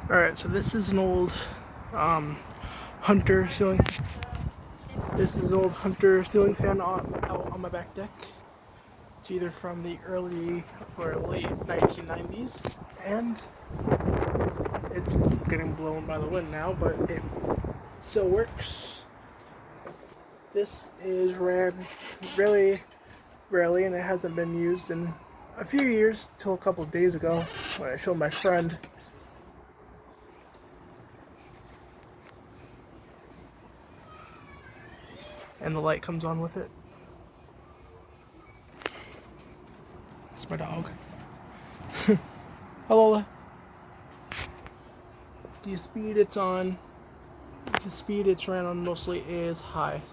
Alright, so this is an old Hunter ceiling. This is an old Hunter ceiling fan out on my back deck. It's either from the early or late 1990s, and it's getting blown by the wind now, but it still works. This is ran really rarely, and it hasn't been used in a few years till a couple of days ago when I showed my friend. And the light comes on with it. It's my dog. Hello. The speed it's on, the speed it's ran on mostly is high.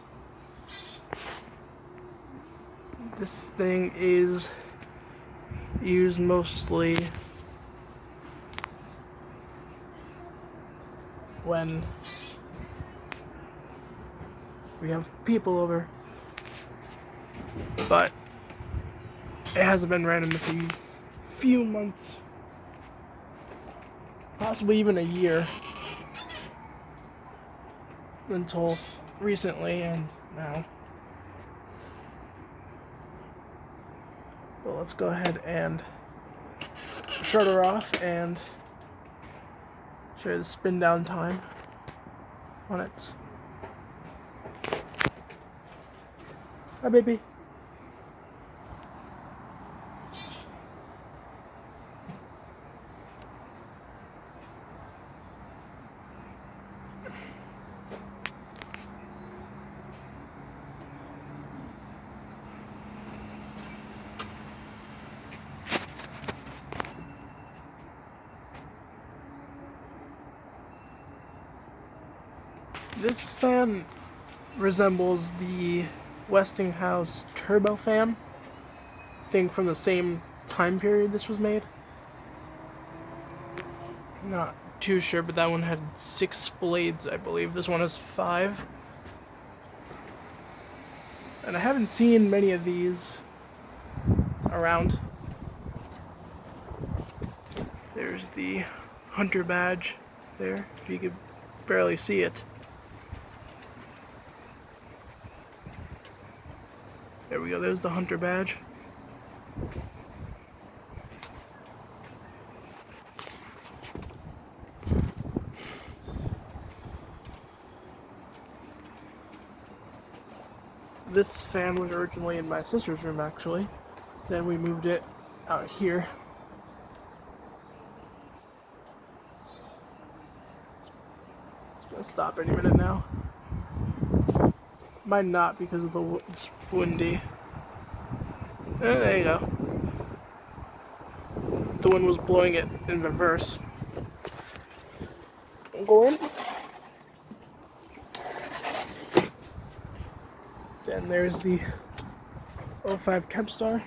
This thing is used mostly when we have people over, but it hasn't been ran in a few months, possibly even a year, until recently and now. Well, let's go ahead and shut her off and show you the spin down time on it. Hi, baby. This fan resembles the Westinghouse turbo fan, I think from the same time period this was made. Not too sure, but that one had 6 blades, I believe. This one has 5. And I haven't seen many of these around. There's the Hunter badge there, if you could barely see it. There we go, there's the Hunter badge. This fan was originally in my sister's room, actually. Then we moved it out here. It's gonna stop any minute now. Might not because of it's windy. There you go. The wind was blowing it in reverse. Go in. Then there's the 05 Kempstar.